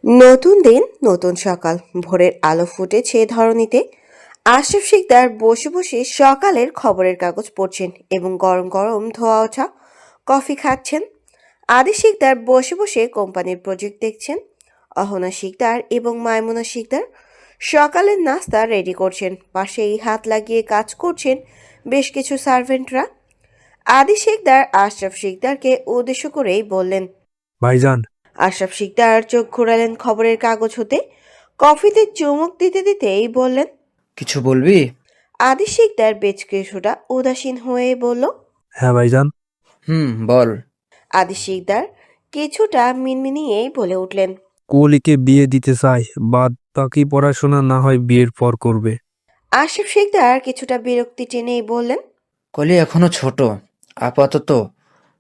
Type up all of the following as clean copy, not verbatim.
নতুন দিন, নতুন সকাল। ভোরের আলো ফুটেছে ধরণীতে। আশরাফ শিকদার বসে বসে সকালের খবরের কাগজ পড়ছেন এবং গরম গরম ধোয়া ওঠা কফি খাচ্ছেন। আদি শিকদার বসে বসে কোম্পানির প্রজেক্ট দেখছেন। অহনা শিকদার এবং মাইমুনা শিকদার সকালের নাস্তা রেডি করছেন। পাশেই হাত লাগিয়ে কাজ করছেন বেশ কিছু সার্ভেন্টরা। আদি শিকদার আশরাফ শিকদারকে উদ্দেশ্য করেই বললেন। ভাইজান। আশরাফ শিকদার চোখ ঘোরালেন খবরের কাগজ হতে। কফিতে চুমুক দিতে দিতেই বললেন। কিছু বলবি? আদি শিকদার বেশ কিছুটা উদাসীন হয়ে বলল। হ্যাঁ ভাইজান। বল। আদি শিকদার কিছুটা মিনমিনিয়েই বলে উঠলেন। কোহলিকে বিয়ে দিতে চাই, বাদ বাকি পড়াশোনা না হয় বিয়ের পর করবে। আশরাফ শিকদার কিছুটা বিরক্তি টেনেই বললেন। কলি এখনো ছোট। আপাতত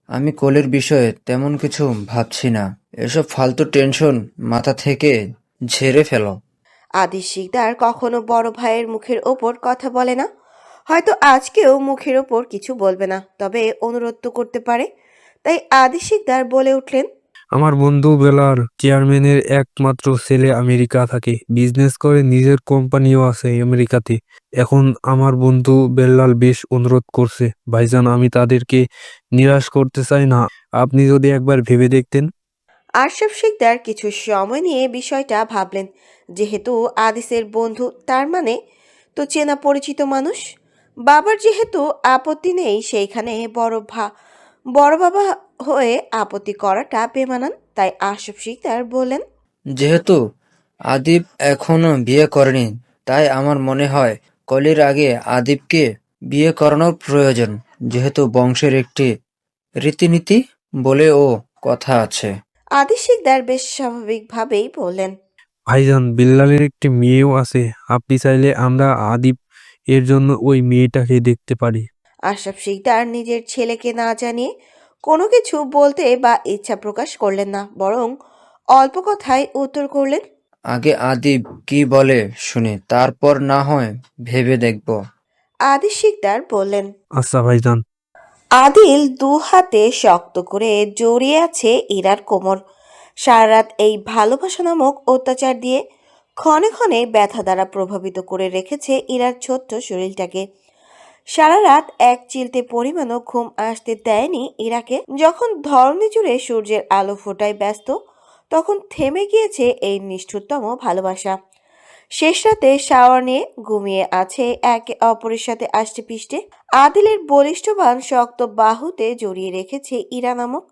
আমি কোলের বিষয়ে তেমন কিছু ভাবছি না। এসব ফালতু টেনশন মাথা থেকে ঝেড়ে ফেলো। আদি শিকদার কখনো বড় ভাইয়ের মুখের ওপর কথা বলে না। হয়তো আজকেও মুখের ওপর কিছু বলবে না, তবে অনুরোধ তো করতে পারে। তাই আদি শিকদার বলে উঠলেন। আমার বন্ধু বেলার চেয়ারম্যানের একমাত্র ছেলে আমেরিকা থাকে, বিজনেস করে, নিজের কোম্পানিও আছে আমেরিকাতে। এখন আমার বন্ধু বেল্লাল বেশ অনুরোধ করছে ভাইজান, আমি তাদেরকে নিরাশ করতে চাই না, আপনি যদি একবার ভেবে দেখতেন। আশরাফ শিকদার কিছু সময় নিয়ে বিষয়টা ভাবলেন। যেহেতু আদিসের বন্ধু, তার মানে তো চেনা পরিচিত মানুষ। বাবার যেহেতু আপত্তি নেই, সেইখানে বড় বাবা হয়ে আপত্তি করাটা বেমানান। তাই আশরাফ শিকদার বললেন। যেহেতু আদিব এখনো বিয়ে করেনি, তাই আমার মনে হয় কলির আগে আদিবকে বিয়ে করানোর প্রয়োজন। যেহেতু বংশের একটি রীতিনীতি বলে ও কথা আছে। আদি শিকদার বেশ স্বাভাবিকভাবেই বললেন। ভাইজান, বিল্লালের একটি মেয়েও আছে, আপনি চাইলে আমরা আদিপ এর জন্য ওই মেয়েটাকে দেখতে পারি। আশরাফ শিকদার নিজের ছেলেকে না জানিয়ে কোনো কিছু বলতে বা ইচ্ছা প্রকাশ করলেন না, বরং অল্প কথায় উত্তর করলেন। আগে আদিব কি বলে শুনি, তারপর না হয় ভেবে দেখব। আদি শিকদার বললেন। আচ্ছা ভাইজান। আদিল দু হাতে শক্ত করে জড়িয়ে আছে ইরার কোমর। সারা রাত এই ভালোবাসা নামক অত্যাচার দিয়ে ক্ষণে ক্ষণে ব্যথা দ্বারা প্রভাবিত করে রেখেছে ইরার ছোট্ট শরীরটাকে। সারা রাত এক চিলতে পরিমাণও ঘুম আসতে দেয়নি ইরাকে। যখন ধরণী জুড়ে সূর্যের আলো ফোটায় ব্যস্ত, তখন থেমে গিয়েছে এই নিষ্ঠুরতম ভালোবাসা। শেষ রাতে শাওয়ার নিয়ে ঘুমিয়ে আছে একে অপরের সাথে আষ্টে পিষ্টে। আদিলের বলিষ্ঠবান শক্ত বাহুতে জড়িয়ে রেখেছে ইরা নামক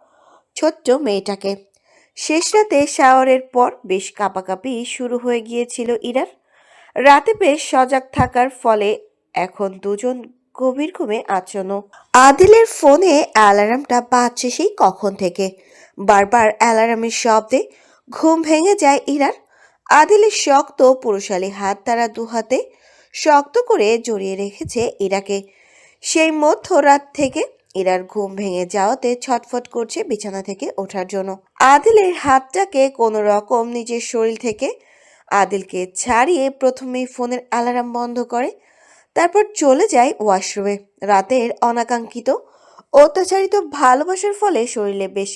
ছোট্ট মেয়েটাকে। শেষ রাতে শাওয়ারের পর বেশ কাঁপাকাঁপি শুরু হয়ে গিয়েছিল ইরার। রাতে বেশ সজাগ থাকার ফলে এখন দুজন গভীর ঘুমে আচ্ছন্ন। আদিলের ফোনে অ্যালার্মটা বাজছে সেই কখন থেকে। বারবার অ্যালার্মের শব্দে ঘুম ভেঙে যায় ইরার। আদিলের শক্ত পুরুষালী হাত তারা দুহাতে শক্ত করে জড়িয়ে রেখেছে ইরাকে। সেই মধ্যরাত থেকে ইরার ঘুম ভেঙে যাওয়াতে ছটফট করছে বিছানা থেকে ওঠার জন্য। আদিলের হাতটাকে কোনো রকম নিজের শরীর থেকে আদিলকে ছাড়িয়ে প্রথমেই ফোনের অ্যালার্ম বন্ধ করে, তারপর চলে যায় ওয়াশরুমে। রাতের অনাকাঙ্ক্ষিত অত্যাচারিত ভালোবাসার ফলে শরীরে বেশ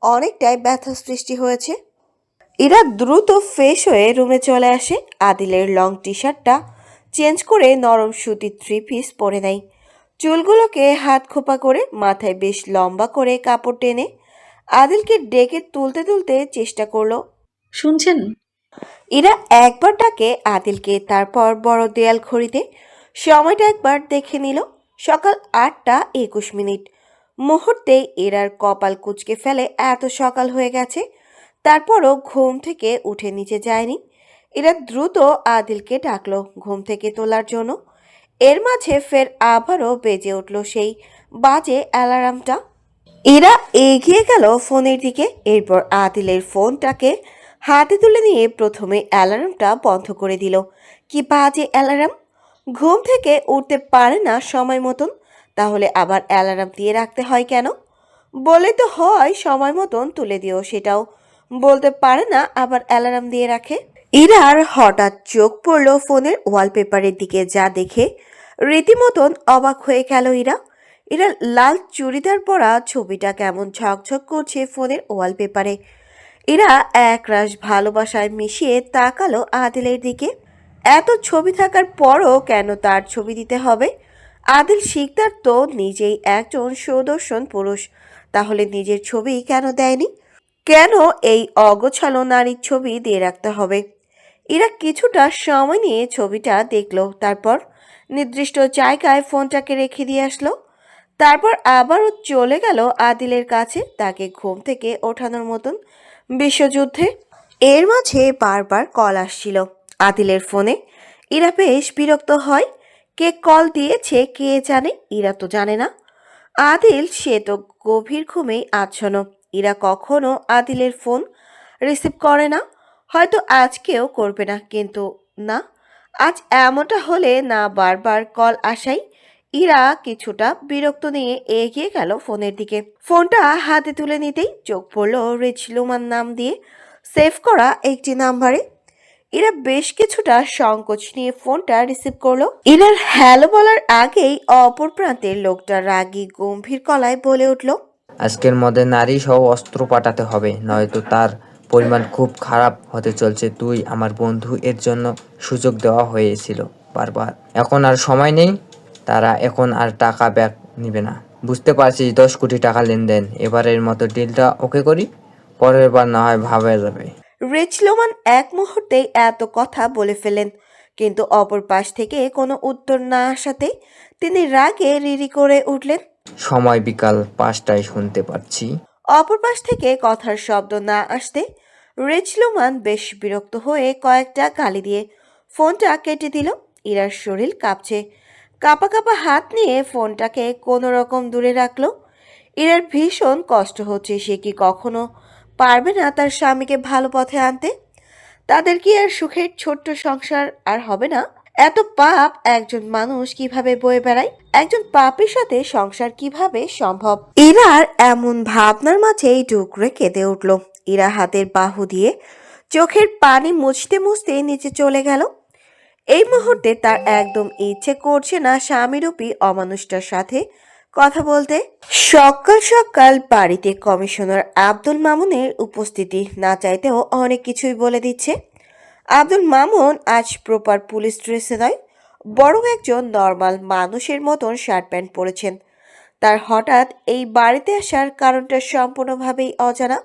অনেকটাই ব্যথা সৃষ্টি হয়েছে। ইরা দ্রুত ফ্রেশ হয়ে রুমে চলে আসে। আদিলের লং টি শার্টটা চেঞ্জ করে নরম সুতির থ্রি পিস পরে নেয়। চুলগুলোকে হাত খোপা করে মাথায় বেশ লম্বা করে কাপড় টেনে আদিলকে ডেকে তুলতে তুলতে চেষ্টা করলো। শুনছেন? ইরা একবার ডাকে আদিলকে, তারপর বড় দেয়াল ঘড়িতে সময়টা একবার দেখে নিল। সকাল 8টা 21 মিনিট। মুহূর্তে এরার কপাল কুঁচকে ফেলে, এত সকাল হয়ে গেছে। তারপরও ঘুম থেকে উঠে নিচে যায়নি। এরা দ্রুত আদিলকে ডাকলো ঘুম থেকে তোলার জন্য। এর মাঝে ফের আবারও বেজে উঠল সেই বাজে অ্যালার্মটা। এরা এগিয়ে গেল ফোনের দিকে। এরপর আদিলের ফোনটাকে হাতে তুলে নিয়ে প্রথমে অ্যালার্মটা বন্ধ করে দিল। কি বাজে অ্যালার্ম! ঘুম থেকে উঠতে পারে না সময় মতন, তাহলে আবার অ্যালার্ম দিয়ে রাখতে হয় কেন? বলে তো হয় সময় মতন তুলে দিও, সেটাও বলতে পারে না, আবার অ্যালার্ম দিয়ে রাখে। ইরার হঠাৎ চোখ পড়ল ফোনের ওয়ালপেপারের দিকে, যা দেখে রীতিমতন অবাক হয়ে গেল ইরা। এরা লাল চুড়িদার পরা ছবিটা কেমন ঝকঝক করছে ফোনের ওয়ালপেপারে। এরা একরাশ ভালোবাসায় মিশিয়ে তাকালো আদিলের দিকে। এত ছবি থাকার পরও কেন তার ছবি দিতে হবে? আদিল শিকদার তো নিজেই একজন সুদর্শন পুরুষ, তাহলে নিজের ছবি কেন দেয়নি? কেন এই অগোছালো নারীর ছবি দিয়ে রাখতে হবে? এরা কিছুটা সময় নিয়ে ছবিটা দেখলো, তারপর নির্দিষ্ট জায়গায় ফোনটাকে রেখে দিয়ে আসলো। তারপর আবারও চলে গেল আদিলের কাছে, তাকে ঘুম থেকে ওঠানোর মতন বিশ্বযুদ্ধে। এর মাঝে বারবার কল আসছিল আদিলের ফোনে। ইরা বেশ বিরক্ত হয়। কে কল দিয়েছে কে জানে, ইরা তো জানে না। আদিল সে তো গভীর ঘুমেই আচ্ছন্ন। ইরা কখনো আদিলের ফোন রিসিভ করে না, হয়তো আজকেও করবে না, কিন্তু না, আজ এমনটা হলে না বারবার কল আসাই। ইরা কিছুটা বিরক্ত নিয়ে এগিয়ে গেল ফোনের দিকে। ফোনটা হাতে তুলে নিতেই চোখ পড়ল রিচলুমান নাম দিয়ে সেভ করা একটি নাম্বারে। ইরা বেশ কিছুটা সংকোচ নিয়ে ফোনটা রিসিভ করলো। ইরার হ্যালো বলার আগেই অপর প্রান্তের লোকটা রাগী গম্ভীর গলায় বলে উঠল, আজকের মধ্যে নারী সহ অস্ত্র পাঠাতে হবে, নয়তো তার পরিমাণ খুব খারাপ হতে চলছে। তুই আমার বন্ধু, এর জন্য সুযোগ দেওয়া হয়েছিল বারবার। এখন আর সময় নেই, তারা এখন আর টাকা ব্যাক নিবে না। বুঝতে পারছিস, 10 কোটি টাকা লেনদেন। এবারের মতো ডিলটা ওকে করি, পরের বার না হয় ভাবা যাবে। রিচলুমান এক মুহূর্তেই এত কথা বলে ফেলেন, কিন্তু অপর পাশ থেকে কোনো উত্তর না আসাতে তিনি রাগে রিরি করে উঠলেন। সময় বিকাল 5টায় শুনতে পাচ্ছি। অপর পাশ থেকে কথার শব্দ না আসতে রিচলুমান বেশ বিরক্ত হয়ে কয়েকটা গালি দিয়ে ফোনটা কেটে দিল। ইরার শরীর কাঁপছে। কাঁপা কাঁপা হাত নিয়ে ফোনটাকে কোনো রকম দূরে রাখলো। ইরার ভীষণ কষ্ট হচ্ছে, সে কি কখনো পারবে না তার স্বামীকে ভালো পথে আনতে? তাদের কি আর সুখের ছোট্ট সংসার আর হবে না? এত পাপ একজন মানুষ কিভাবে বয়ে বেড়ায়? একজন পাপের সাথে সংসার কিভাবে সম্ভব? ইরার এমন ভাবনার মাঝেই ডুকরে কেঁদে উঠল। ইরা হাতের বাহু দিয়ে চোখের পানি মুছতে মুছতে নিচে চলে গেল। এই মুহূর্তে তার একদম ইচ্ছে করছে না স্বামীরূপী অমানুষটার সাথে কথা বলতে। সকাল সকাল বাড়িতে কমিশনার আব্দুল মামুনের উপস্থিতি না চাইতেও অনেক কিছুই বলে দিচ্ছে। আব্দুল মামুন আজ প্রপার পুলিশ ড্রেসে নয়, বরং একজন নর্মাল মানুষের মতন শার্ট প্যান্ট পরেছেন। তার হঠাৎ এই বাড়িতে আসার কারণটা সম্পূর্ণভাবেই অজানা।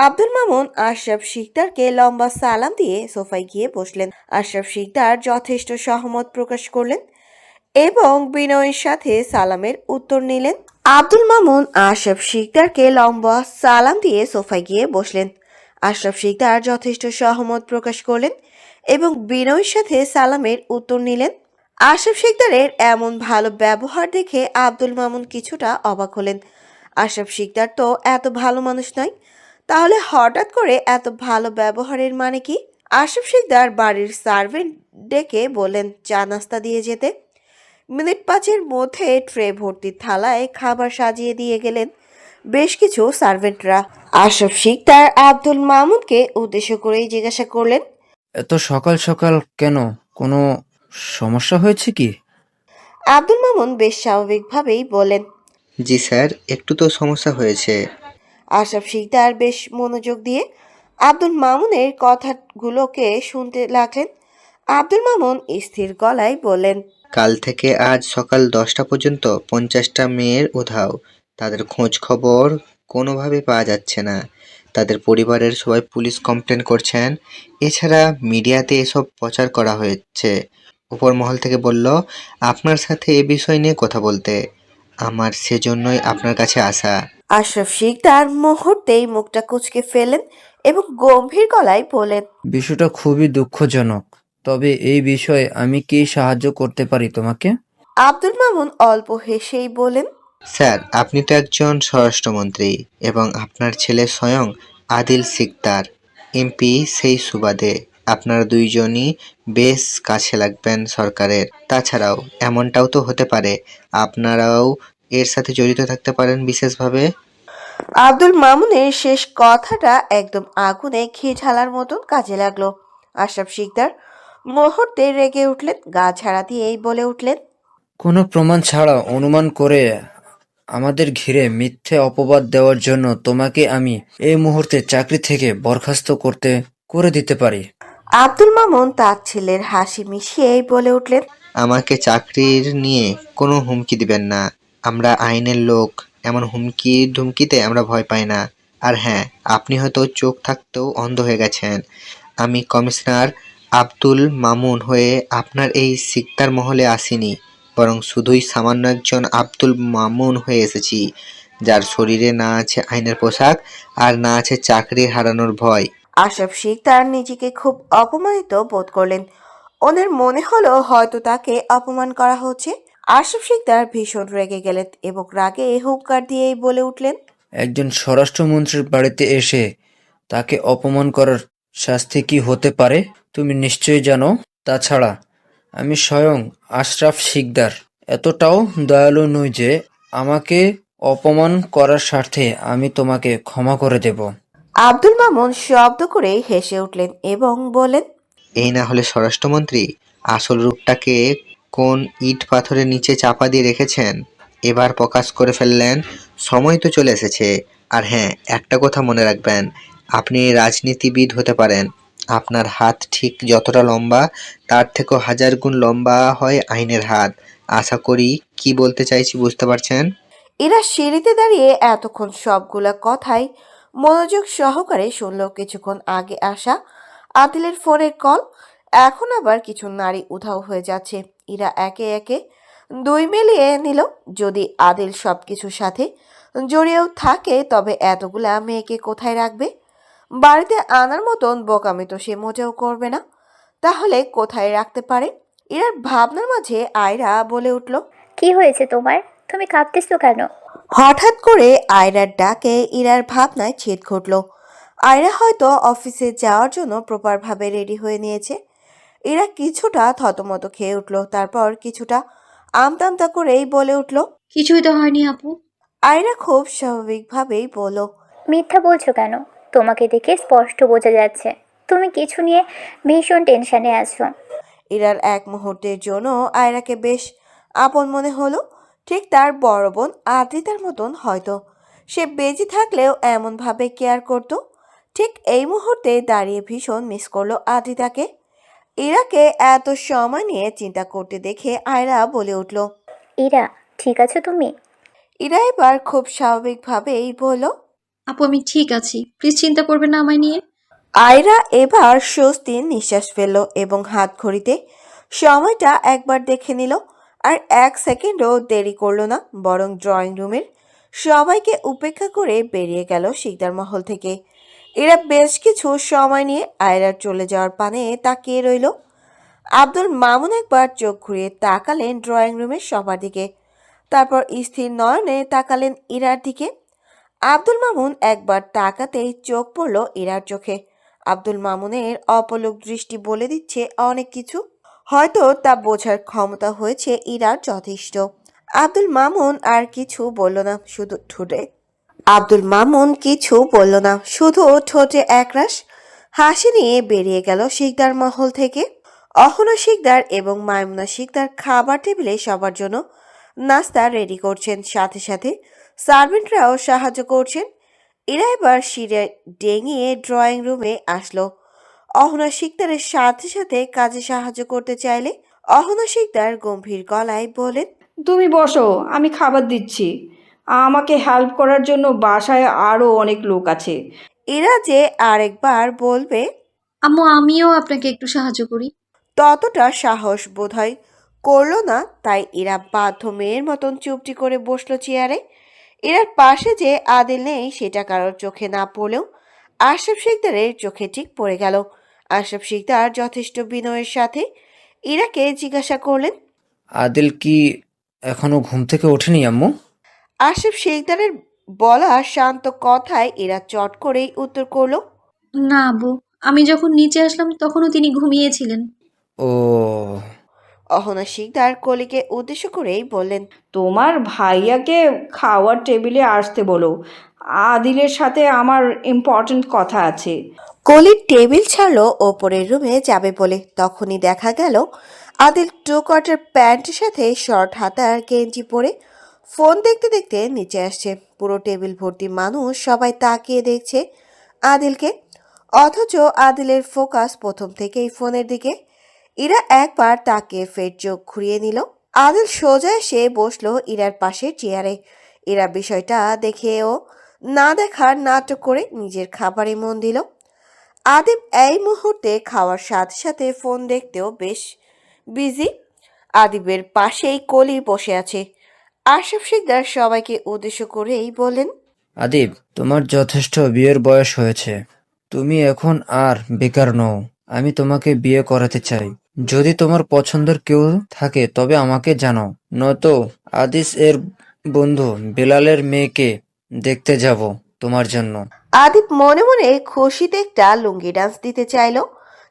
আব্দুল মামুন আশরাফ শিকদারকে লম্বা সালাম দিয়ে সোফায় গিয়ে বসলেন। আশরাফ শিকদার যথেষ্ট সহমত প্রকাশ করলেন এবং বিনয়ের সাথে সালামের উত্তর নিলেন। আব্দুল মামুন আশরাফ শিকদারকে লম্বা সালাম দিয়ে সোফায় গিয়ে বসলেন। আশরাফ শিকদার যথেষ্ট সহমত প্রকাশ করলেন এবং বিনয়ের সাথে সালামের উত্তর নিলেন। আশরাফ শিকদারের এমন ভালো ব্যবহার দেখে আব্দুল মামুন কিছুটা অবাক হলেন। আশরাফ শিকদার তো এত ভালো মানুষ নয়, তাহলে হঠাৎ করে এত ভালো ব্যবহারের মানে কি? আশরাফ শিকদার বাড়ির সার্ভেন্ট ডেকে বললেন চা নাস্তা দিয়ে যেতে। মিনিট 5-এর মধ্যে ট্রে ভর্তি থালায় খাবার সাজিয়ে দিয়ে গেলেন বেশ কিছু সার্ভেন্টরা। আশরাফ শিকদার আব্দুল মামুনকে উদ্দেশ্য করেই জিজ্ঞাসা করলেন, এত সকাল সকাল কেন? কোনো সমস্যা হয়েছে কি? আব্দুল মামুন বেশ স্বাভাবিকভাবেই বলেন। জি স্যার, একটু তো সমস্যা হয়েছে। আশরাফ শিকদার বেশ মনোযোগ দিয়ে আব্দুল মামুনের কথাগুলোকে শুনতে লাগলেন। আব্দুল মামুন স্থির গলায় বললেন, কাল থেকে আজ সকাল 10টা পর্যন্ত 50টা মেয়ের উধাও। তাদের খোঁজ খবর কোনোভাবে পাওয়া যাচ্ছে না। তাদের পরিবারের সবাই পুলিশ কমপ্লেন করছেন। এছাড়া মিডিয়াতে এসব প্রচার করা হয়েছে। উপর মহল থেকে বলল আপনার সাথে এ বিষয় নিয়ে কথা বলতে। আমার সেজন্যই আপনার কাছে আসা। আশরাফ শিকদার মুহূর্তেই মুখটা কুঁচকে ফেলেন এবং গম্ভীর গলায় বলেন, বিষয়টা খুবই দুঃখজনক। তবে এই বিষয়ে আমি কি সাহায্য করতে পারি তোমাকে? আব্দুল মামুন অল্প হেসেই বলেন, স্যার, আপনি তো একজন স্বরাষ্ট্রমন্ত্রী এবং আপনার ছেলে স্বয়ং আদিল সিকদার এমপি, সেই সুবাদে আপনারা দুইজনই বেশ কাছে লাগবেন সরকারের। তাছাড়াও এমনটাও তো হতে পারে আপনারাও এর সাথে জড়িত থাকতে পারেন বিশেষভাবে। আব্দুল মামুনের শেষ কথাটা একদম আগুনে ঘি ঢালার মতন কাজে লাগলো। আশরাফ শিকদার মুহূর্তে রেগে উঠলেন, গা ঝাড়া দিয়েই বলে উঠলেন, কোনো প্রমাণ ছাড়া অনুমান করে আমাদের ঘিরে মিথ্যে অপবাদ দেওয়ার জন্য তোমাকে আমি এই মুহূর্তে চাকরি থেকে বরখাস্ত করে দিতে পারি। আব্দুল মামুন তার ছেলের হাসি মিশিয়েই বলে উঠলেন, আমাকে চাকরির নিয়ে কোনো হুমকি দিবেন না। আমরা আইনের লোক, এমন হুমকি ধুমকিতে আমরা ভয় পাই না। আর হ্যাঁ, আপনি হয়তো চোখ থাকতেও অন্ধ হয়ে গেছেন। আমি কমিশনার আব্দুল মামুন হয়ে আপনার এই সিকদার মহলে আসিনি, বরং শুধুই সামান্য একজন আব্দুল মামুন হয়ে এসেছি, যার শরীরে না আছে আইনের পোশাক আর না আছে চাকরি হারানোর ভয়। আশরাফ শিকদার নিজেকে খুব অপমানিত বোধ করলেন। ওনার মনে হলো হয়তো তাকে অপমান করা হচ্ছে। আশরাফ শিকদার ভীষণ রেগে গেলেন এবং রাগে হুঙ্কার দিয়েই বলে উঠলেন, একজন স্বরাষ্ট্রমন্ত্রীর বাড়িতে এসে তাকে অপমান করার শাস্তি কি হতে পারে তুমি নিশ্চয়ই জানো। তাছাড়া আমি স্বয়ং আশরাফ শিকদার এতটাও দয়ালু নই যে আমাকে অপমান করার স্বার্থে আমি তোমাকে ক্ষমা করে দেব। আব্দুল মামুন শব্দ করে হেসে উঠলেন এবং বলেন, এই না হলে স্বরাষ্ট্রমন্ত্রী আসল রূপটাকে কোন ইট পাথরের নিচে চাপা দিয়ে রেখেছেন, এবার প্রকাশ করে ফেললেন। সময় তো চলে এসেছে। আর হ্যাঁ, একটা কথা মনে রাখবেন, আপনি রাজনীতিবিদ হতে পারেন, আপনার হাত ঠিক যতটা লম্বা তার থেকেও 1000 গুণ লম্বা হয় আইনের হাত। আশা করি কি বলতে চাইছি বুঝতে পারছেন। এরা সিঁড়িতে দাঁড়িয়ে এতক্ষণ সবগুলা কথাই মনোযোগ সহকারে শুনল। কিছুক্ষণ আগে আসা আদিলের ফোনের কল, এখন আবার কিছু নারী উধাও হয়ে যাচ্ছে। এরা একে একে দুই মিলিয়ে নিল। যদি আদিল সবকিছুর সাথে জড়িয়েও থাকে তবে এতগুলা মেয়েকে কোথায় রাখবে? বাড়িতে আনার মতন বোকামি তো সে মোটেও করবে না। তাহলে কোথায় রাখতে পারে? এরার ভাবনার মাঝে আয়রা বলে উঠল, কি হয়েছে তোমার? তুমি কাঁদতেছো কেন? হঠাৎ করে আয়রার ডাকে ইরার ভাবনায় ছেদ ঘটল। আয়রা হয়তো অফিসে যাওয়ার জন্য প্রপারভাবে রেডি হয়ে নিয়েছে। ইরা কিছুটা থতমত খেয়ে উঠল, তারপর কিছুটা আমতামতা করেই বলে উঠল। কিছুই তো হয়নি আপু। আয়রা খুব স্বাভাবিকভাবেই বলল, মিথ্যা বলছো কেন? তোমাকে দেখে স্পষ্ট বোঝা যাচ্ছে তুমি কিছু নিয়ে ভীষণ টেনশনে আছো। ইরার এক মুহূর্তের জন্য আয়রাকে বেশ আপন মনে হলো। ঠিক তার বড় বোন আদ্রিতার মতন হয়তো। সে বেঁচে থাকলেও এমনভাবে কেয়ার করত। ঠিক এই মুহূর্তে দাঁড়িয়ে ভীষণ মিস করলো আদ্রিতাকে। ইরাকে এত সময় নিয়ে চিন্তা করতে দেখে আয়রা বলে উঠল। ইরা, ঠিক আছো তুমি? ইরা এবার খুব স্বাভাবিকভাবেই বলল। আপু আমি ঠিক আছি, প্লিজ চিন্তা করবেন না আমায় নিয়ে। আয়রা এবার স্বস্তির নিঃশ্বাস ফেলল এবং হাত ঘড়িতে সময়টা একবার দেখে নিল। আর এক সেকেন্ডও দেরি করলো না, বরং ড্রয়িং রুমের সবাইকে উপেক্ষা করে বেরিয়ে গেল শিকদার মহল থেকে। এরা বেশ কিছু সময় নিয়ে আয়রার চলে যাওয়ার পানে তাকিয়ে রইল। আব্দুল মামুন একবার চোখ ঘুরিয়ে তাকালেন ড্রয়িং রুমের সবার দিকে, তারপর স্থির নয়নে তাকালেন ইরার দিকে। আব্দুল মামুন একবার তাকাতেই চোখ পড়ল ইরার চোখে। আব্দুল মামুনের অপলক দৃষ্টি বলে দিচ্ছে অনেক কিছু। হয়তো তা বোঝার ক্ষমতা হয়েছে ইরার যথেষ্ট। আব্দুল মামুন আর কিছু বলল না, শুধু ঠোঁটে একরাশ হাসি নিয়ে বেরিয়ে গেল শিকদার মহল থেকে। অহনা শিকদার এবং মাইমুনা শিকদার খাবার টেবিলে সবার জন্য নাস্তা রেডি করছেন, সাথে সাথে সার্ভেন্টরাও সাহায্য করছেন। এরা এবার সিঁড়ে ডেঙিয়ে ড্রয়িং রুমে আসলো। অহনা শিকদারের সাথে সাথে কাজে সাহায্য করতে চাইলে অহনা শিকদার গম্ভীর গলায় বলেন, তুমি বসো, আমি খাবার দিচ্ছি। আমাকে হেল্প করার জন্য বাসায় আরও অনেক লোক আছে। এরা যে আরেকবার বলবে আম্মু আমিও আপনাকে একটু সাহায্য করি। ততটা সাহস বোধহয় করলো না, তাই এরা বাধ্য মেয়ের মতন চুপটি করে বসলো চেয়ারে। এরার পাশে যে আদিল নেই সেটা কারোর চোখে না পড়লেও আশরাফ শিকদারের চোখে ঠিক পড়ে গেল। আশরাফ শিকদার যথেষ্ট বিনয়ের সাথে ইরাকে জিজ্ঞাসা করলেন, আদিল কি এখনো ঘুম থেকে ওঠেনি আম্মু? আশরাফ শিকদারের বলা শান্ত কথায় এরা চট করেই উত্তর করলো, না আব্বু, আমি যখন নিচে আসলাম তখনও তিনি ঘুমিয়েছিলেন। ও, অহনা শিকদার কলিকে উদ্দেশ্য করেই বললেন, তোমার ভাইয়াকে খাওয়ার টেবিলে আসতে বলো, আদিলের সাথে আমার ইম্পর্ট্যান্ট কথা আছে। কলির টেবিল ছাড়লো ওপরের রুমে যাবে বলে, তখনই দেখা গেল আদিল 2 কোয়ার্টার প্যান্টের সাথে শর্ট হাতার গেঞ্জি পরে ফোন দেখতে দেখতে নিচে আসছে। পুরো টেবিল ভর্তি মানুষ সবাই তাকিয়ে দেখছে আদিলকে, অথচ আদিলের ফোকাস প্রথম থেকেই ফোনের দিকে। ইরা একবার তাকিয়ে ফের চোখ ঘুরিয়ে নিল। আদিল সোজা এসে বসলো ইরার পাশের চেয়ারে। ইরা বিষয়টা দেখেও না দেখার নাটক করে নিজের খাবারে মন দিল। আদিব এই মুহূর্তে খাওয়ার সাথে সাথে ফোন দেখতেও বেশ বিজি। আদিবের পাশেই কলি বসে আছে। আশরাফ শিকদার সবাইকে উদ্দেশ্য করেই বলেন, আদিব, তোমার যথেষ্ট বিয়ের বয়স হয়েছে। তুমি এখন আর বেকার নও। আমি তোমাকে বিয়ে করাতে চাই। যদি তোমার পছন্দের কেউ থাকে তবে আমাকে জানাও, নয়তো আদিস এর বন্ধু বেলালের মেয়েকে দেখতে যাব তোমার জন্য। আদিব মনে মনে খুশিতে একটা লুঙ্গি ডান্স দিতে চাইলো,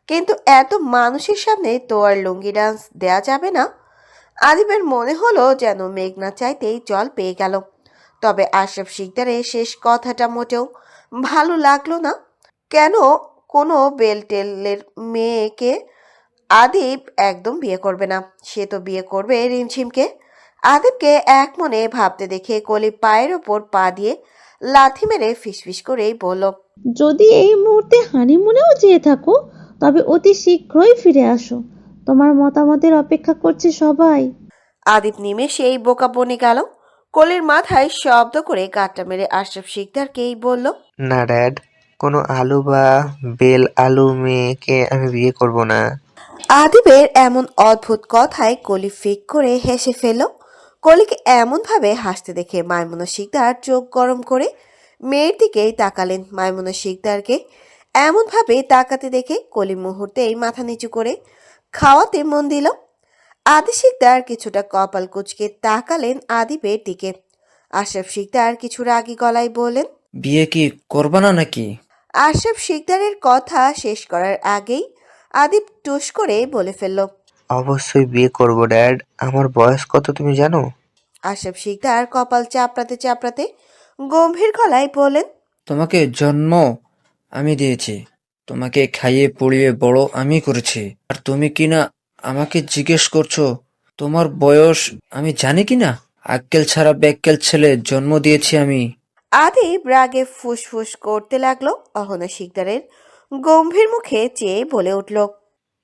কিন্তু এত মানুষের সামনে তো আর লুঙ্গি ডান্স দেয়া যাবে না। আদিবের মনে হলো যেন মেঘনা চাইতেই জল পেয়ে গেল। তবে আশরাফ শিকদারের শেষ কথাটা মোটেও ভালো লাগলো না। কেন কোনো বেলটেলের মেয়েকে আদিব একদম বিয়ে করবে না, সে তো বিয়ে করবে রিমঝিমকে। আদিবকে এক মনে ভাবতে দেখে কলি পায়ের ওপর পা দিয়ে লাথি মেরে ফিসফিস করেই বলল, যদি এই মুহূর্তে হানিমুনেও যেয়ে থাকো তবে অতি শীঘ্রই ফিরে আসো। তোমার মতামতের অপেক্ষা করছে সবাই। আদিব নিমেষেই বোকা বনে গেল। কলির মাথায় শব্দ করে গাঁটটা মেরে আশরাফ শিকদারকেই বলল, না ড্যাড, কোনো আলু বা বেল আলু মেয়েকে আমি বিয়ে করব না। আদিবের এমন অদ্ভুত কথায় কলি ফিক করে হেসে ফেলল। কলিকে এমনভাবে হাসতে দেখে মাইমুনা শিকদার চোখ গরম করে মেয়ের দিকেই তাকালেন। মাইমুনা শিকদারকে এমনভাবে তাকাতে দেখে কলি মুহূর্তেই মাথা নিচু করে খাওয়াতে মন দিল। আদি শিকদার কিছুটা কপাল কুঁচকে তাকালেন আদিবের দিকে। আশরাফ শিকদার কিছু রাগী গলায় বলেন, বিয়ে কি করবা না নাকি? আশরাফ শিকদারের কথা শেষ করার আগেই আদিব টুস করে বলে ফেলল, অবশ্যই বিয়ে করব ড্যাড। আমার বয়স কত তুমি জানো? আশরাফ শিকদার কপাল চাপড়াতে চাপড়াতে গম্ভীর গলায় বলেন, তোমাকে জন্ম আমি দিয়েছি, তোমাকে খাইয়ে পড়িয়ে বড় আমি করেছি, আর তুমি কিনা আমাকে জিজ্ঞেস করছো তোমার বয়স আমি জানি কিনা? আক্কেল ছাড়া ব্যাক্কেল ছেলে জন্ম দিয়েছি আমি। আদিব রাগে ফুসফুস করতে লাগলো। অহনা শিকদারের গম্ভীর মুখে চেয়ে বলে উঠল,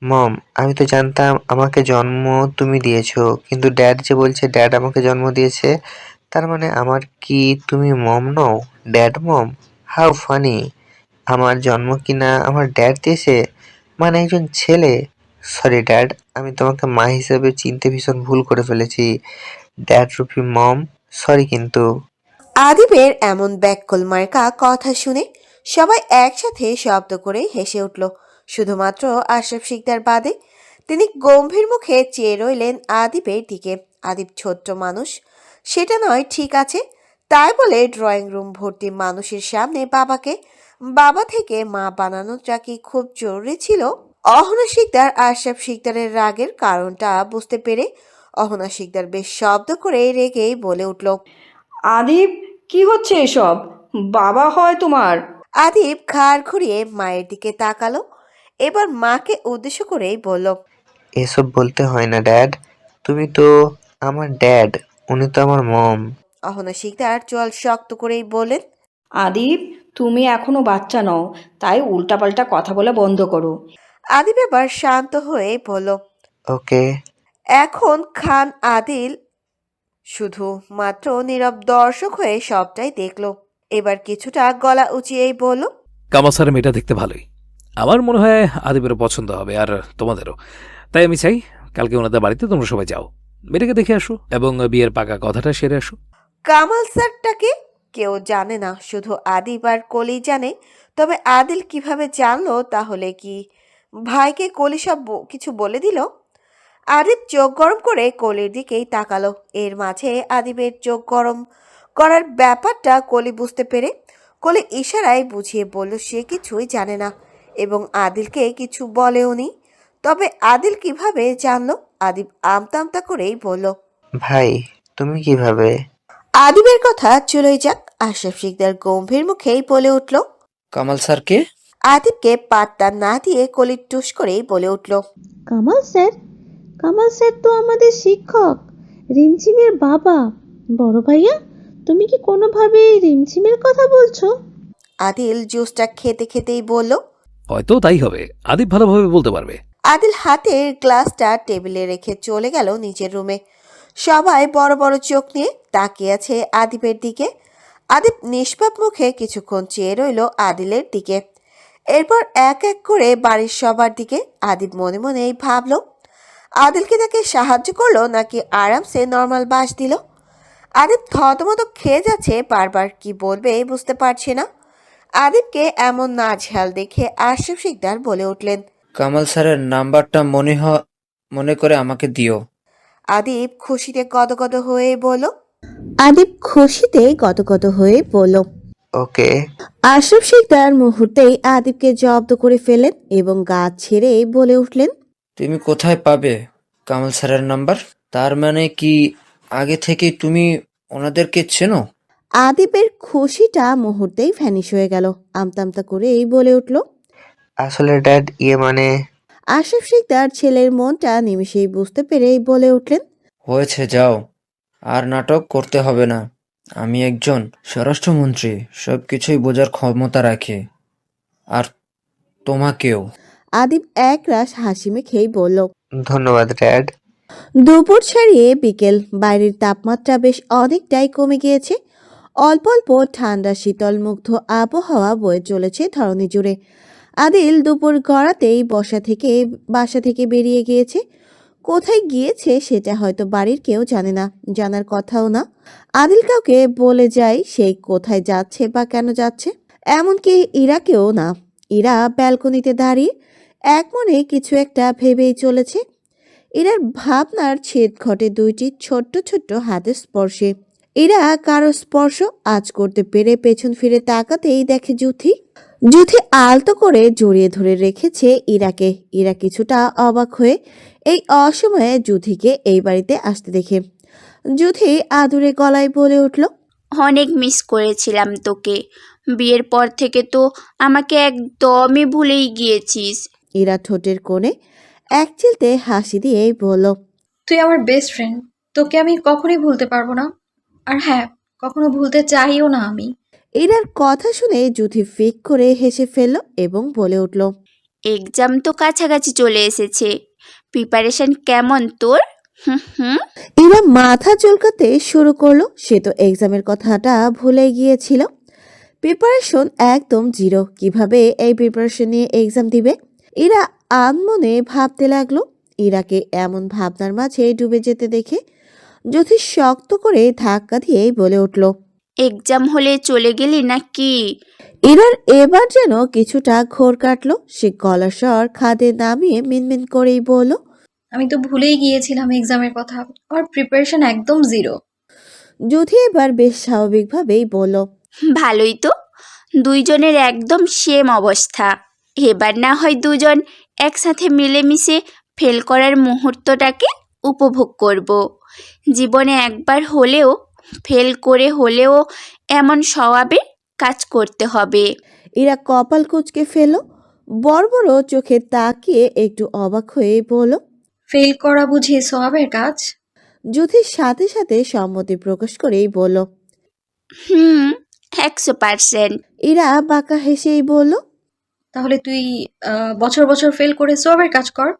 মম, আমি তো জানতাম আমাকে জন্ম তুমি দিয়েছো, কিন্তু ড্যাড যে বলছে ড্যাড আমাকে জন্ম দিয়েছে, তার মানে আমার কি তুমি মম নও, ড্যাড মম? How funny! আমার জন্ম কিনা আমার ড্যাড দিয়েছে, মানে একজন ছেলে। সরি ড্যাড, আমি তোমাকে মা হিসেবে চিনতে ভীষণ ভুল করে ফেলেছি। ড্যাড রূপী মম, সরি কিন্তু। আদিবের এমন ব্যাককল মার্কা কথা শুনে সবাই একসাথে শব্দ করে হেসে উঠল, শুধুমাত্র আশরাফ শিকদার বাদে। তিনি গম্ভীর মুখে চেয়ে রইলেন আদিবের দিকে। আদিব ছোট্ট মানুষ, সেটা নয় ঠিক আছে, তাই বলে ড্রয়িং রুম ভর্তি মানুষের সামনে বাবাকে বাবা থেকে মা বানানোটা কি খুব জরুরি ছিল? অহনা শিকদার আশরাফ শিকদারের রাগের কারণটা বুঝতে পেরে অহনা শিকদার বেশ শব্দ করে রেগেই বলে উঠল, আদিব, কি হচ্ছে এসব? বাবা হয় তোমার? আদিব ঘাড় ঘুরিয়ে মায়ের দিকে তাকালো। এবার মাকে উদ্দেশ্য করেই বলল, এসব বলতে হয় না ড্যাড, তুমি তো আমার ড্যাড, উনি তো আমার মম। অহনা শিকদার চোয়াল শক্ত করেই বলেন, আদিব, তুমি এখনো বাচ্চা নও, তাই উল্টাপাল্টা কথা বলা বন্ধ করো। আদিব এবার শান্ত হয়ে বলল, ওকে। এখন খান আদিল শুধু মাত্র নীরব দর্শক হয়ে সবটাই দেখলো। এবার কিছুটা গলা উঁচিয়েই বলল, কামাল স্যারের মেয়েটা দেখতে ভালোই। আমার মনে হয় আদিবেরও পছন্দ হবে, আর তোমাদেরও। তাই আমি চাই কালকে ওনাদের বাড়িতে তোমরা সবাই যাও, মেয়েটাকে দেখে আসো এবং বিয়ের পাকা কথাটা সেরে আসো। কামাল স্যারটাকে কেউ জানে না, শুধু আদিব আর কলি জানে। তবে আদিল কিভাবে জানলো? তাহলে কি ভাইকে কলি সব কিছু বলে দিল? আদিব চোখ গরম করে কলির দিকেই তাকালো। এর মাঝে আদিবের চোখ গরম করার ব্যাপারটা কলি বুঝতে পেরে কলি ইশারায় বুঝিয়ে বলল সে কিছুই জানে না এবং আদিলকে কিছু বলেওনি। তবে আদিল কিভাবে জানলো? আদিব আমতা আমতা করেই বলল, ভাই, তুমি কিভাবে? আদিবের কথা চলেই যাক। আশরাফ শিকদার গম্ভীর মুখেই বলে উঠল। কামাল স্যারকে? আদিবকে পাত্তা না দিয়ে কলি টুস করেই বলে উঠল, কামাল স্যার? কামাল স্যার তো আমাদের শিক্ষক, রিমঝিমের বাবা। বড় ভাইয়া, তুমি কি কোনোভাবে রিমঝিমের কথা বলছো? আদিল জুসটা খেতে খেতেই বলল। হয়তো তাই হবে, আদিব ভালোভাবে বলতে পারবে। আদিল হাতের গ্লাসটা টেবিলে রেখে চলে গেল নিজের রুমে। সবাই বড় বড় চোখ নিয়ে তাকিয়ে আছে আদিবের দিকে। আদিব নিষ্পাপ মুখে কিছুক্ষণ চেয়ে রইল আদিলের দিকে। এরপর এক এক করে বাড়ির সবার দিকে। আদিব মনে মনেই ভাবল, আদিলকে তাকে সাহায্য করলো নাকি আরামসে নর্মাল বাস দিল। আদিব থতমত খেয়ে যাচ্ছে, বারবার কি বলবে বুঝতে পারছে না। আদিবকে এমন নাজেহাল দেখে আশরাফ শিকদার বলে উঠলেন, কামাল স্যারের নাম্বারটা মনে করে আমাকে দিও। আদিব খুশিতে গদগদ হয়ে বলল, ওকে। আশরাফ শিকদার মুহূর্তেই আদিবকে জব্দ করে ফেলেন এবং গা ছেড়ে বলে উঠলেন, তুমি কোথায় পাবে কামাল স্যারের নাম্বার? তার মানে কি আগে থেকেই তুমি ওনাদেরকে চেনো? আদিবের খুশিটা মুহূর্তেই ভ্যানিশ হয়ে গেল। আমতা করেই বলে উঠল। আসলে ড্যাড, মানে আশরাফ শিকদার ছেলের মনটা নিমেষেই বুঝতে পেরেই বলে উঠলেন, হয়েছে, যাও, আর নাটক করতে হবে না। আমি একজন স্বরাষ্ট্রমন্ত্রী, সবকিছুই বোঝার ক্ষমতা রাখে, আর তোমাকেও। আদিব একরাশ হাসি মেখেই বলল, ধন্যবাদ ড্যাড। দুপুর ছাড়িয়ে বিকেল, বাইরের তাপমাত্রা বেশ অনেকটাই কমে গিয়েছে। অল্প অল্প ঠান্ডা শীতল মুগ্ধ আবহাওয়া বয়ে চলেছে ধরণী জুড়ে। আদিল দুপুর গড়াতেই বাসা থেকে বেরিয়ে গিয়েছে। কোথায় গিয়েছে সেটা হয়তো বাড়ির কেউ জানে না, জানার কথাও না। আদিল কাউকে বলে যায় সে কোথায় যাচ্ছে বা কেন যাচ্ছে, এমনকি ইরাকেও না। ইরা ব্যালকনিতে দাঁড়িয়ে এক মনে কিছু একটা ভেবেই চলেছে। ইরার ভাবনার ছেদ ঘটে দুইটি ছোট্ট ছোট্ট হাতের স্পর্শে। ইরা কারো স্পর্শ আজ করতে পেরে পেছন ফিরে তাকাতেই দেখে জুথি আলতো করে জড়িয়ে ধরে রেখেছে ইরাকে। ইরা কিছুটা অবাক হয়ে এই অসময়ে জুথিকে এই বাড়িতে আসতে দেখে। জুথি আদুরে গলায় বলে উঠল, অনেক মিস করেছিলাম তোকে। বিয়ের পর থেকে তো আমাকে একদমই ভুলেই গিয়েছিস। ইরা ঠোঁটের কোণে এক চিলতে হাসি দিয়েই বলল, তুই আমার বেস্ট ফ্রেন্ড, তোকে আমি কখনোই ভুলতে পারবো না। আর হ্যাঁ, কখনো ভুলতে চাইও না আমি। ইরার কথা শুনে জুথি ফিক করে হেসে ফেলল এবং বলে উঠল, এক্সাম তো কাছাকাছি চলে এসেছে, প্রিপারেশন কেমন তোর? হুম। ইরা মাথা চুলকাতে শুরু করলো। সে তো এক্সামের কথাটা ভুলে গিয়েছিল। প্রিপারেশন একদম জিরো। কিভাবে এই প্রিপারেশন নিয়ে এক্সাম দিবে? ইরা আনমনে ভাবতে লাগলো। ইরাকে এমন ভাবনার মাঝে ডুবে যেতে দেখে জ্যোতি শক্ত করে ধাক্কা দিয়েই বলে উঠল, এক্সাম হলে চলে গেলি নাকি? ইরার এবার যেন কিছুটা ঘোর কাটলো। সে গলার স্বর খাদে নামিয়ে মিনমিন করেই বলল, আমি তো ভুলেই গিয়েছিলাম এক্সামের কথা। আমার প্রিপারেশন একদম জিরো। জ্যোতি এবার বেশ স্বাভাবিকভাবেই বলল, ভালোই তো, দুইজনের একদম সেম অবস্থা। এবার না হয় দুজন একসাথে মিলেমিশে ফেল করার মুহূর্তটাকে উপভোগ করব। জীবনে একবার হলেও ফেল করে হলেও এমন স্বভাবের কাজ করতে হবে। ইরা কপাল কুঁচকে ফেলল। বড় বড় চোখে তাকিয়ে একটু অবাক হয়ে বলল, ফেল করা বুঝি সওয়াবের কাজ? জ্যোতির সাথে সাথে সম্মতি প্রকাশ করেই বলল, 100%। ইরা বাঁকা হেসেই বলল, তাহলে তুই বছর বছর ফেল করে সওয়াবের কাজ কর।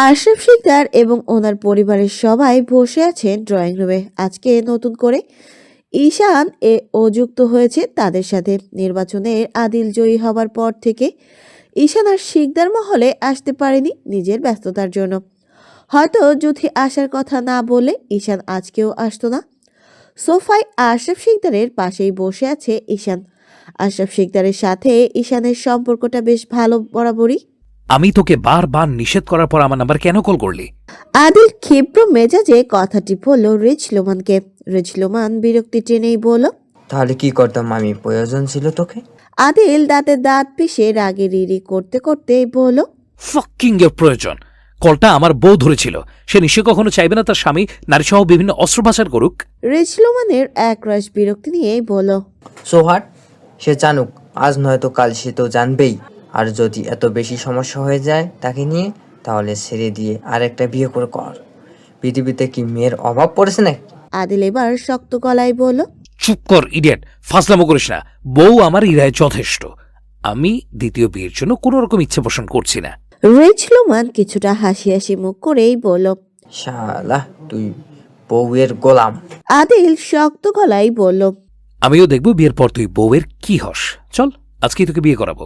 আশরাফ শিকদার এবং ওনার পরিবারের সবাই বসে আছেন ড্রয়িং রুমে। আজকে নতুন করে ঈশান ও যুক্ত হয়েছে তাদের সাথে। নির্বাচনের আদিল জয়ী হবার পর থেকে ঈশান আর শিকদার মহলে আসতে পারেনি নিজের ব্যস্ততার জন্য। হয়তো যুথি আসার কথা না বলে ঈশান আজকেও আসতো না। সোফায় আশরাফ শিকদারের পাশেই বসে আছে ঈশান। আশরাফ শিকদারের সাথে ঈশানের সম্পর্কটা বেশ ভালো বরাবরই। আমি তোকে বারবার নিষেধ করার পর আমার নাম্বার কেন কল করলি? আদিল ক্ষিপ্র মেজাজে কথাটি বলল রিজলোমানকে। রিজলোমান বিরক্তি টেনেই বলল, তাহলে কি করতাম আমি? প্রয়োজন ছিল তোকে? আদিল দাঁতে দাঁত পিষে রাগে রিরি করতে করতে বলল, ফাকিং এর প্রয়োজন? কলটা আমার বউ ধরেছিল। সে নিশ্চয় কখনো চাইবে না তার স্বামী নারীসহ বিভিন্ন অস্ত্র পাচার করুক। রিজলোমানের একরাশ বিরক্তি নিয়েই বলল, সোহাট, সে জানুক, আজ নয়তো কাল সে তো জানবেই। আর যদি এত বেশি সমস্যা হয়ে যায় তাকে নিয়ে, তাহলে ছেড়ে দিয়ে আরেকটা বিয়ে করে কর। পৃথিবীতে কি মেয়ের অভাব পড়েছে না? আদিল এবার শক্ত গলায় বলল, চুপ কর ইডিয়েট, ফাজলামো করিস না। বউ আমার ইরায় যথেষ্ট। আমি দ্বিতীয় বিয়ের জন্য কোনো রকম ইচ্ছে পোষণ করছি না। রেজলুমান কিছুটা হাসি হাসি মুখ করেই বলল। শালা তুই বউয়ের গোলাম। আদিল শক্ত গলায় বলল। আমিও দেখব বিয়ের পর তুই বউয়ের কি হস। চল, আজকেই তোকে বিয়ে করাবো।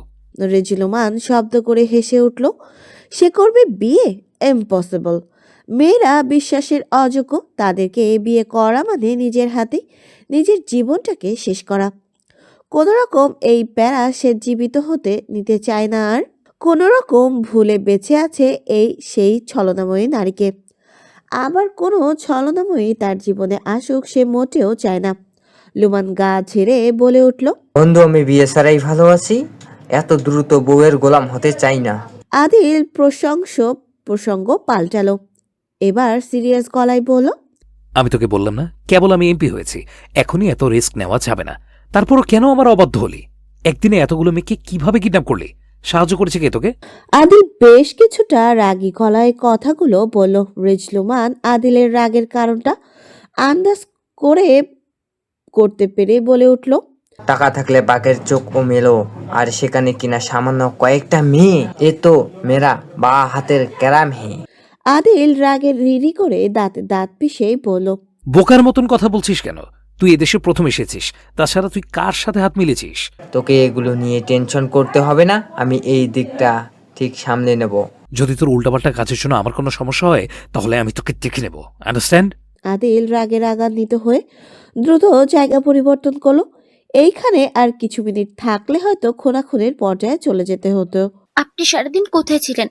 রেজলুমান শব্দ করে হেসে উঠল। সে করবে বিয়ে? ইম্পসিবল। মেয়েরা বিশ্বাসের অযোগ্য। তাদেরকে বিয়ে করা মানে নিজের হাতে নিজের জীবনটাকে শেষ করা। কোনো রকম এই প্যারা সে জীবিত হতে নিতে চায় না, আর কোনো রকম ভুলে বেঁচে আছে সেই ছলনাময়ী নারীকে। আবার কোনো ছলনাময়ী তার জীবনে আসুক সে মোটেও চায় না। লুমান গা ঝেড়ে বলে উঠল। বন্ধু, আমি বিয়ে ছাড়াই ভালো আছি, এত দ্রুত বউয়ের গোলাম হতে চাই না। আদিল প্রসঙ্গ পাল্টালো। এবার সিরিয়াস গলায় বলল। আমি তোকে বললাম না কেবল আমি এমপি হয়েছি, এখনই এত রিস্ক নেওয়া যাবে না। তারপরও কেন আমার অবাধ্য হলি? একদিনে এতগুলো মেয়েকে কিভাবে কিডন্যাপ করলি? সাহায্য করেছে কে তোকে? আদিল বেশ কিছুটা রাগী গলায় কথাগুলো বলল। রেজলুমান আদিলের রাগের কারণটা আন্দাজ করতে পেরে বলে উঠল। টাকা থাকলে বাঘের চোখও মেলো, আর সেখানে কিনা সামান্য কয়েকটা মেয়ে। এ তো মেরা বা হাতের ক্যারাম হে। আদিল রাগের রিরি করে দাঁতে দাঁত পিষে বলল। বোকার মতন কথা বলছিস কেন? তুই এদেশে প্রথম এসেছিস, তাছাড়া তুই কার সাথে হাত মিলেছিস? তোকে এগুলো নিয়ে টেনশন করতে হবে না, আমি এই দিকটা ঠিক সামলে নেব। যদি তোর উল্টাপাল্টা কাজের জন্য আমার কোনো সমস্যা হয় তাহলে আমি তোকে দেখে নেব, আন্ডারস্ট্যান্ড? আদিল রাগে রাগান্বিত হয়ে দ্রুত জায়গা পরিবর্তন করলো। এইখানে আর কিছু মিনিট থাকলে হয়তো খুনাখুনির পর্যায়ে চলে যেতে হতো। আপনি সারাদিন কোথায় ছিলেন?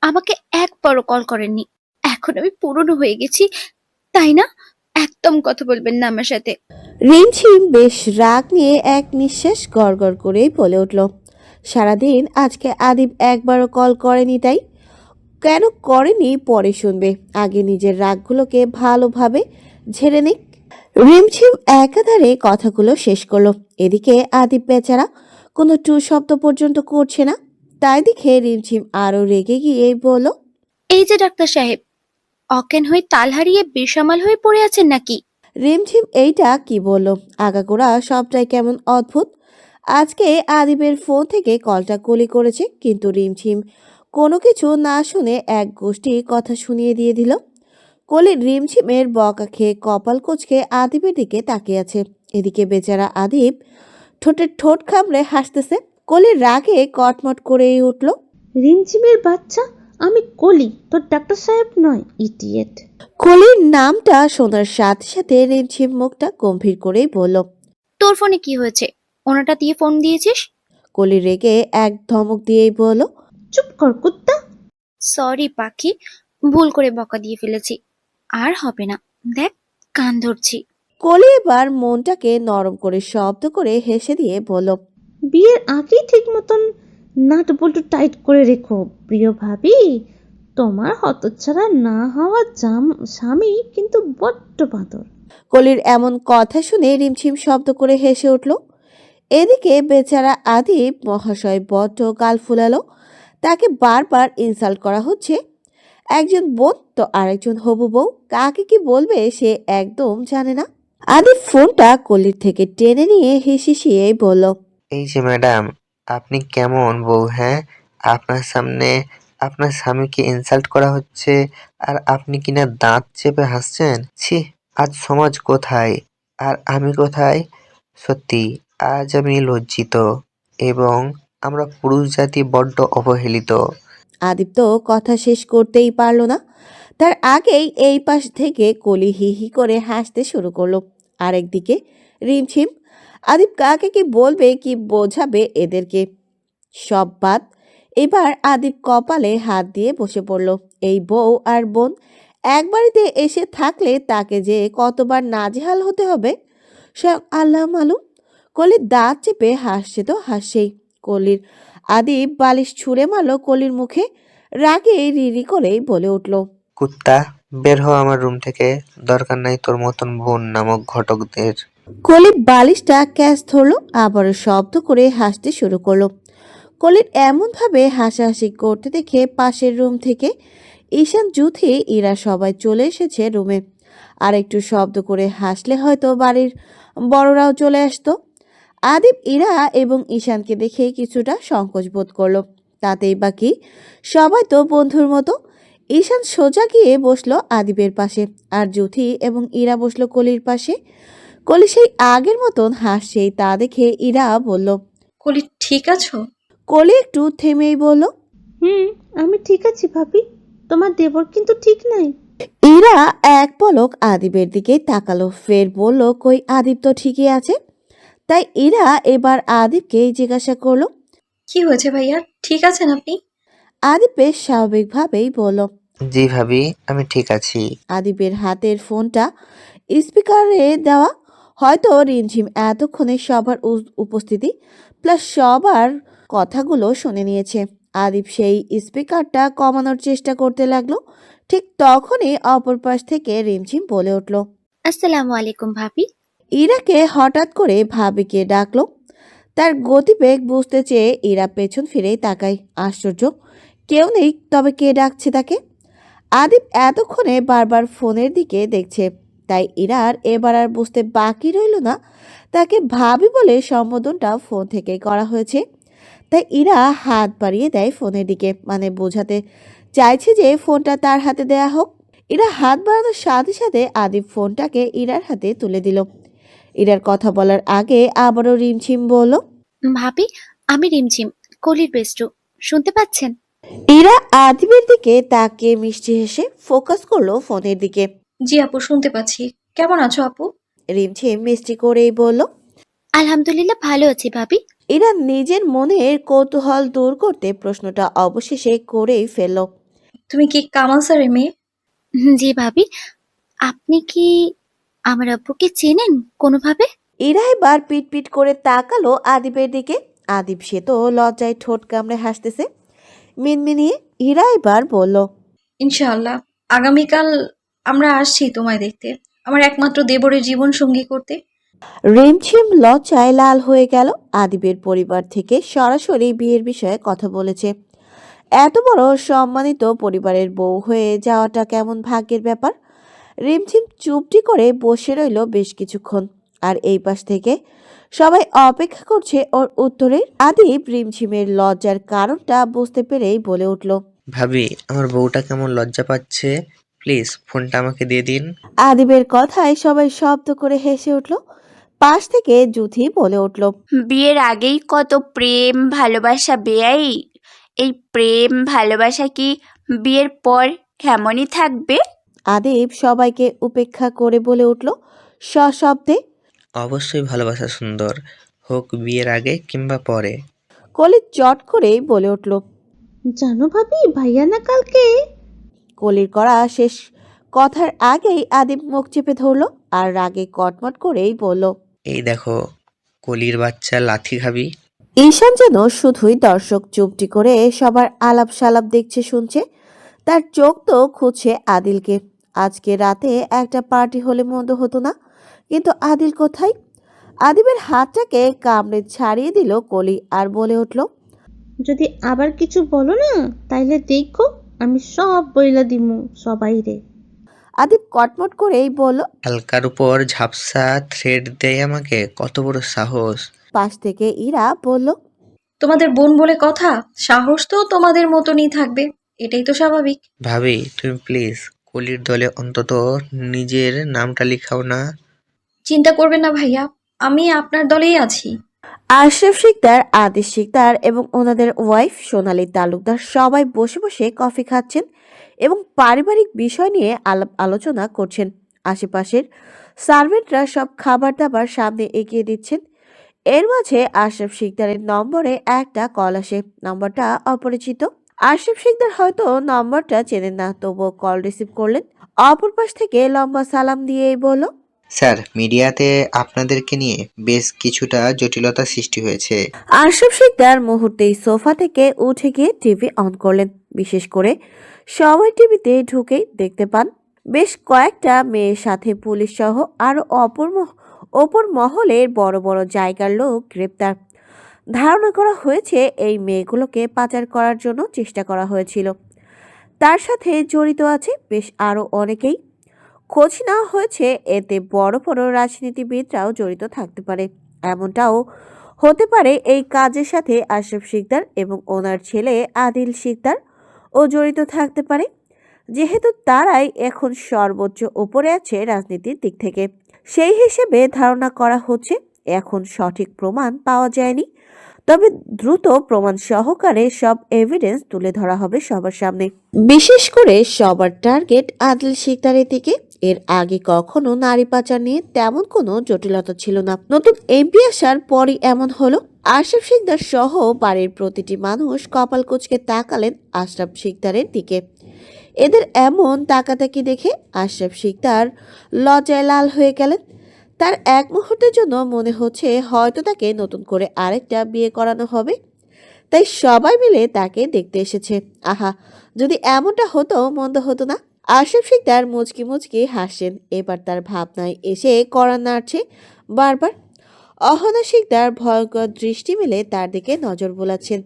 আমাকে একবারও কল করেননি। এখন আমি পুরনো হয়ে গেছি, তাই না? একদম কথা বলবেন না আমার সাথে। রিমঝিম বেশ রাগ নিয়ে এক নিঃশ্বাস গড়গড় করেই বলে উঠল। সারাদিন আজকে আদিব একবারও কল করেনি, তাই কেন করেনি পরে শুনবে। আগে নিজের রাগগুলোকে ভালোভাবে ঝেড়ে নিক। রিমঝিম একাধারে কথাগুলো শেষ করলো। এদিকে আদিব বেচারা কোনো টু শব্দ পর্যন্ত করছে না। তাই দেখে রিমঝিম আরো রেগে গিয়ে বলল। এই যে ডাক্তার সাহেব, অজ্ঞান হয়ে তাল হারিয়ে বেসামাল হয়ে পড়ে আছেন নাকি? রিমঝিম এইটা কি বলল? আগাগোড়া সবটাই কেমন অদ্ভুত। আজকে আদিবের ফোন থেকে কলটা কলি করেছে, কিন্তু রিমঝিম কোনো কিছু না শুনে এক গোষ্ঠী কথা শুনিয়ে দিয়ে দিল। কলি রিমঝিমের বকা খেয়ে কপাল কোচকে আদিবের দিকে তাকিয়ে আছে। এদিকে বেচারা আদিব ঠোঁটের ঠোঁট কামড়ে হাসতেছে। কলির রাগে কটমট করেই উঠল। রিমঝিমের বাচ্চা, আমি কলি, তোর ডাক্তার সাহেব নয়, ইডিয়েট। কলির নামটা শোনার সাথে সাথে রিমঝিম মুখটা গম্ভীর করেই বলল। তোর ফোনে কি হয়েছে? ওনাটা দিয়ে ফোন দিয়েছিস? কলি রেগে এক ধমক দিয়েই বলল। চুপ কর কুত্তা। সরি পাখি, ভুল করে বকা দিয়ে ফেলেছি, আর হবে না। দেখ, কান ধরছি। কলি এবার মনটাকে নরম করে শব্দ করে হেসে দিয়ে বলল। বিয়ের আগেই ঠিক মতন নাট বল্টু টাইট করে রেখো প্রিয় ভাবি। তোমার হতচ্ছাড়া না হওয়া স্বামী কিন্তু বড্ড বাঁদর। কলির এমন কথা শুনে রিমঝিম শব্দ করে হেসে উঠল। এদিকে বেচারা আদিব মহাশয় বড্ড গাল ফুলালো। তাকে বারবার ইনসাল্ট করা হচ্ছে। একজন বোন তো আরেকজন হবু বউ, কাকে কি বলবে সে একদম জানে না। আদিব ফোনটা কলির থেকে টেনে নিয়ে হিসিয়ে বলল। এই যে ম্যাডাম, আপনি কেমন বউ? হ্যাঁ, আপনার সামনে আপনার স্বামীকে ইনসাল্ট করা হচ্ছে আর আপনি কিনা দাঁত চেপে হাসছেন। ছি, আজ সমাজ কোথায় আর আমি কোথায়? সত্যি আজ আমি লজ্জিত, এবং আমরা পুরুষ জাতি বড্ড অবহেলিত। আদিব তো কথা শেষ করতেই পারল না। তার আগেই এই পাশ থেকে কলি হি হি করে হাসতে শুরু করলো। আরেকদিকে রিমঝিম। আদিব কাকে কি বলবে, কি বোঝাবে এদেরকে? সব বাদ। এবার আদিব কপালে হাত দিয়ে বসে পড়ল। এই বউ আর বোন এক বাড়িতে এসে থাকলে তাকে যে কতবার নাজেহাল হতে হবে স্বয়ং আল্লাহ মালুম। কলির দাঁত চেপে হাসছে তো হাসছেই। কলির আদিব বালিশ ছুঁড়ে মারল কলির মুখে। রাগে রিরি করেই বলে উঠল। কুত্তা, বের হ আমার রুম থেকে। দরকার নাই তোর মতন বোন নামক ঘটকদের। কলি বালিশটা ক্যাচ ধরলো, আবারও শব্দ করে হাসতে শুরু করলো। কলির এমনভাবে হাসাহাসি করতে দেখে পাশের রুম থেকে ঈশান, জুথি, ইরা সবাই চলে এসেছে রুমে। আর একটু শব্দ করে হাসলে হয়তো বাড়ির বড়রাও চলে আসতো। আদিব ইরা এবং ঈশানকে দেখে কিছুটা সংকোচ বোধ করলো। তাতেই বাকি সবাই তো বন্ধুর মতো। ঈশান সোজা গিয়ে বসলো আদিবের পাশে, আর জুথি এবং ইরা বসলো কলির পাশে। কলি সেই আগের মতন হাসছেই, তা দেখে ইরা বলল। কলি, ঠিক আছো? কলি একটু থেমেই বলল, আমি ঠিক আছি ভাবি, তোমার দেবর কিন্তু ঠিক নাই। ইরা এক পলক আদিবের দিকে তাকালো, ফের বলল, কই আদিব তো ঠিকই আছে। তাই ইরা এবার আদিবকে জিজ্ঞাসা করলো। কি হয়েছে ভাইয়া, ঠিক আছেন আপনি? আদিব বেশ স্বাভাবিকভাবেই বলল। জি ভাবি, আমি ঠিক আছি। আদিবের হাতের ফোনটা স্পিকারে দেওয়া। হয়তো রিমঝিম এতক্ষণে সবার উপস্থিতি প্লাস সবার কথাগুলো শুনে নিয়েছে। আদিব সেই স্পিকারটা কমানোর চেষ্টা করতে লাগলো। ঠিক তখনই অপর পাশ থেকে রিমঝিম বলে উঠল। আসসালামু আলাইকুম ভাবি। ইরাকে হঠাৎ করে ভাবিকে ডাকলো। তার গতিবেগ বুঝতে চেয়ে ইরা পেছন ফিরেই তাকায়। আশ্চর্য, কেউ নেই, তবে কে ডাকছে তাকে? আদিব এতক্ষণে বারবার ফোনের দিকে দেখছে, তাই ইরার এবার আর বুঝতে বাকি রইল না তাকে ভাবি বলে সম্বোধনটা ফোন থেকে করা হয়েছে। তাই ইরা হাত বাড়িয়ে দেয় ফোনের দিকে, মানে বোঝাতে চাইছে যে ফোনটা তার হাতে দেয়া হোক। ইরা হাত বাড়ানোর সাথে সাথে আদিব ফোনটাকে ইরার হাতে তুলে দিল। ইরার কথা বলার আগে আবারও রিমঝিম বলল। ভাবি, আমি রিমঝিম, কলির বেস্টু, শুনতে পাচ্ছেন? ইরা আদিবের দিকে তাকিয়ে মিষ্টি হেসে ফোকাস করলো ফোনের দিকে। জি আপু, শুনতে পাচ্ছি। কেমন আছো আপু? রিমঝিম মিষ্টি করেই বলল। আলহামদুলিল্লাহ ভালো আছি ভাবি। ইরা নিজের মনের কৌতূহল দূর করতে প্রশ্নটা অবশেষে করেই ফেলল। তুমি কি কামাল স্যারের মেয়ে? জি ভাবি, আপনি কি আমার আব্বুকে চেনেন কোনোভাবে? ইরা এবার পিট পিট করে তাকালো আদিবের দিকে। আদিব সে তো লজ্জায় ঠোঁট কামড়ে হাসতেছে মিনমিনিয়ে। ইরা এবার বলল। ইনশাআল্লাহ আগামীকাল আমরা আসছি তোমায় দেখতে, আমার একমাত্র দেবরের জীবন সঙ্গী করতে। রিমঝিম লজ্জায় লাল হয়ে গেল। আদিবের পরিবার থেকে সরাসরি বিয়ের বিষয়ে কথা বলেছে। এত বড় সম্মানিত পরিবারের বউ হয়ে যাওয়াটা কেমন ভাগ্যের ব্যাপার। রিমঝিম চুপটি করে বসে রইল বেশ কিছুক্ষণ, আর এই পাশ থেকে সবাই অপেক্ষা করছে ওর উত্তরের। আদিব রিমঝিমের লজ্জার কারণটা বুঝতে পেরেই বলে উঠল। ভাবি, আমার বউটা কেমন লজ্জা পাচ্ছে, প্লিজ ফোনটা আমাকে দিয়ে দিন। আদিবের কথায় সবাই শব্দ করে হেসে উঠল। পাশ থেকে জুথি বলে উঠল। বিয়ের আগেই কত প্রেম ভালোবাসা বেয়াই, এই প্রেম ভালোবাসা কি বিয়ের পর এমনই থাকবে? আদিব সবাইকে উপেক্ষা করে বলে উঠল সশব্দে। অবশ্যই ভালোবাসা সুন্দর, হোক বিয়ের আগে কিংবা পরে। কলি চট করেই বলে উঠল। জানো ভাবি, ভাইয়া না কালকে। কলির করা শেষ কথার আগেই আদিব মুখ চেপে ধরল আর রাগে কটমট করেই বলল। এই দেখো, কলির বাচ্চা লাথি খাবি। ঈশান যেন শুধুই দর্শক, চুপটি করে সবার আলাপ সালাপ দেখছে শুনছে। তার চোখ তো খুঁজছে আদিলকে। আজকে রাতে একটা পার্টি হলে মন্দ হতো না, কিন্তু আদিল কোথায়? আদিবের হাতটাকে কামড়ে ছাড়িয়ে দিল কলি আর বলে উঠল। যদি আবার কিছু বলো না, তাইলে দেখো আমি সব বইলা দিমু সবাইরে। আদিব কটমট করেই বলল। হালকার উপর ঝাপসা থ্রেড দেয় আমাকে, কত বড় সাহস। পাশ থেকে ইরা বলল। তোমাদের বোন বলে কথা, সাহস তো তোমাদের মতনই থাকবে, এটাই তো স্বাভাবিক। ভাবি, তুমি প্লিজ কলির দলে অন্তত নিজের নামটা লিখাও না। চিন্তা করবেন না ভাইয়া, আমি আপনার দলেই আছি। আশরাফ শিকদার, আদিশ শিকদার এবং ওনাদের ওয়াইফ সোনালী তালুকদার সবাই বসে বসে কফি খাচ্ছেন এবং পারিবারিক বিষয় নিয়ে আলাপ আলোচনা করছেন। আশেপাশের সার্ভেন্টরা সব খাবার দাবার সামনে এগিয়ে দিচ্ছেন। এর মাঝে আশরাফ শিকদারের নম্বরে একটা কল আসে। নম্বরটা অপরিচিত। আশরাফ শিকদার হয়তো নম্বরটা চেনেন না, তবুও কল রিসিভ করলেন। অপর পাশ থেকে লম্বা সালাম দিয়েই বলল। স্যার, মিডিয়াতে আপনাদেরকে নিয়ে বেশ কিছুটা জটিলতা সৃষ্টি হয়েছে। আশরাফ শিকদার মুহূর্তেই সোফা থেকে উঠে গিয়ে টিভি অন করলেন। বিশেষ করে সবাই টিভিতে ঢুকেই দেখতে পান বেশ কয়েকটা মেয়ের সাথে পুলিশ সহ আরো অপর মহলের বড় বড় জায়গার লোক গ্রেপ্তার। ধারণা করা হয়েছে এই মেয়েগুলোকে পাচার করার জন্য চেষ্টা করা হয়েছিল। তার সাথে জড়িত আছে বেশ আরো অনেকেই। খোঁজ নেওয়া হয়েছে, এতে বড় বড় রাজনীতিবিদরাও জড়িত থাকতে পারে। এমনটাও হতে পারে এই কাজের সাথে আশরাফ শিকদার এবং ওনার ছেলে আদিল শিকদার ও জড়িত থাকতে পারে, যেহেতু তারাই এখন সর্বোচ্চ উপরে আছে রাজনীতির দিক থেকে। সেই হিসেবে ধারণা করা হচ্ছে এখন সঠিক প্রমাণ পাওয়া যায়নি, তবে দ্রুত প্রমাণ সহকারে সব এভিডেন্স তুলে ধরা হবে সবার সামনে। বিশেষ করে সবার টার্গেট আদিল শিকদারের দিকে। এর আগে কখনো নারী পাচার নিয়ে তেমন কোনো জটিলতা ছিল না, নতুন এমপি আসার পরই এমন হলো। আশরাফ শিকদার সহ বাড়ির প্রতিটি মানুষ কপাল কুঁচকে তাকালেন আশরাফ শিকদারের দিকে। এদের এমন তাকাতাকি দেখে আশরাফ শিকদার লজ্জায় লাল হয়ে গেলেন। তার এক মুহূর্তের জন্য মনে হচ্ছে হয়তো তাকে নতুন করে আরেকটা বিয়ে করানো হবে, তাই সবাই মিলে তাকে দেখতে এসেছে। আহা, যদি এমনটা হতো মন্দ হতো না। আশরাফ শিকদার মুচকি মুচকি হাসেন। এবার তার ভাবনায় এসে কড়া নাড়ছে বারবার। অহনা শিকদার ভয়ঙ্কর দৃষ্টি মেলে তার দিকে নজর বোলাচ্ছেন।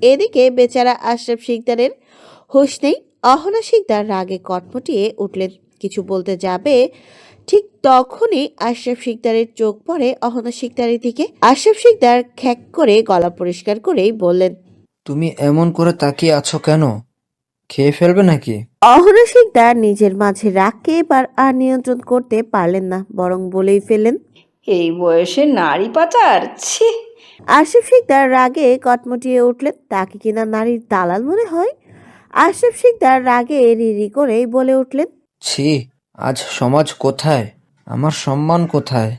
এদিকে বেচারা আশরাফ শিকদারের হুঁশ নেই। অহনা শিকদার রাগে কটমটিয়ে উঠলেন, কিছু বলতে যাবে, ঠিক তখনই আশরাফ শিকদারের চোখ পড়ে অহনা শিকদারের দিকে। আশরাফ শিকদার খ্যাক করে গলা পরিষ্কার করেই বললেন, তুমি এমন করে তাকিয়ে আছো কেন? খেয়ে ফেলবে নাকি? অহনা শিকদার নিজের মাঝে রাগকে এবার আর নিয়ন্ত্রণ করতে পারলেন না, বরং বলেই ফেললেন, এই বয়সে নারী পাচার, ছি! আশরাফ শিকদার রাগে কটমটিয়ে উঠলেন। তাকে কিনা নারীর দালাল মনে হয়? আশরাফ শিকদার রাগে রিরি করে বলে উঠলেন, ছি, আজ সমাজ কোথায়, আমার সম্মান কোথায়?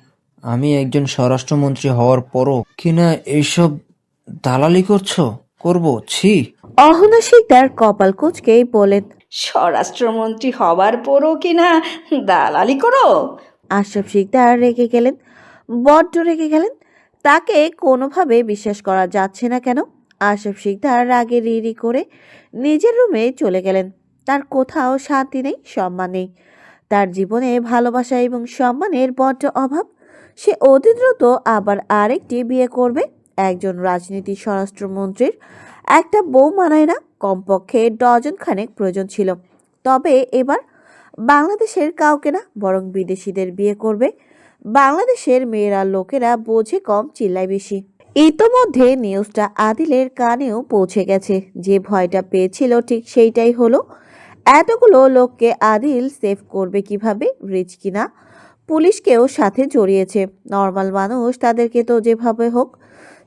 আমি একজন স্বরাষ্ট্রমন্ত্রী হওয়ার পরও কিনা এইসব দালালি করবো, ছি! অহনা শিকদার কপাল কুঁচকেই বলেন, স্বরাষ্ট্রমন্ত্রী হবার পরও কিনা দালালি করো? আশরাফ শিকদার রেগে গেলেন, বড্ড রেগে গেলেন। তাকে কোনোভাবে বিশ্বাস করা যাচ্ছে না কেন। আশরাফ শিকদার রাগে রিরি করে নিজের রুমে চলে গেলেন। তার কোথাও শান্তি নেই, সম্মান নেই। তার জীবনে ভালোবাসা এবং সম্মানের বড্ড অভাব। সে অতি দ্রুত আবার আরেকটি বিয়ে করবে। একজন রাজনীতি স্বরাষ্ট্রমন্ত্রীর একটা বউ মানায় না, কমপক্ষে ডজন খানেক প্রয়োজন ছিল। তবে এবার বাংলাদেশের কাউকে না, বরং বিদেশিদের বিয়ে করবে। বাংলাদেশের মেয়েরা লোকেরা বোঝে কম, চিল্লায় বেশি। ইতোমধ্যে নিউজটা আদিলের কানেও পৌঁছে গেছে। যে ভয়টা পেয়েছিল ঠিক সেইটাই হলো। এতগুলো লোককে আদিল সেভ করবে কিভাবে? রিচ কিনা, পুলিশকেও সাথে জড়িয়েছে। নর্মাল মানুষ, তাদেরকে তো যেভাবে হোক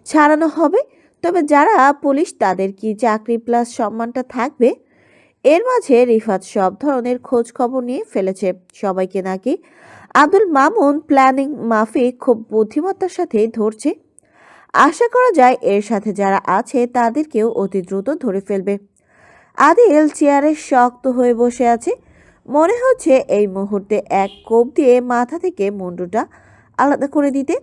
ছাড়ানো হবে। তবে যারা পুলিশ, তাদের কি চাকরি প্লাস সম্মানটা থাকবে? এর মাঝে রিফাত সব ধরনের খোঁজ খবর নিয়ে ফেলেছে সবাইকে নাকি আব্দুল মামুন প্ল্যানিং মাফিক খুব বুদ্ধিমত্তার সাথে ধরছে। আশা করা যায় এর সাথে যারা আছে তাদেরকেও অতি দ্রুত ধরে ফেলবে। আদিল চেয়ারে শক্ত হয়ে বসে আছে। মনে হচ্ছে এই মুহূর্তে এক কোপ দিয়ে মাথা থেকে মুন্ডুটা আলাদা করে দিতে।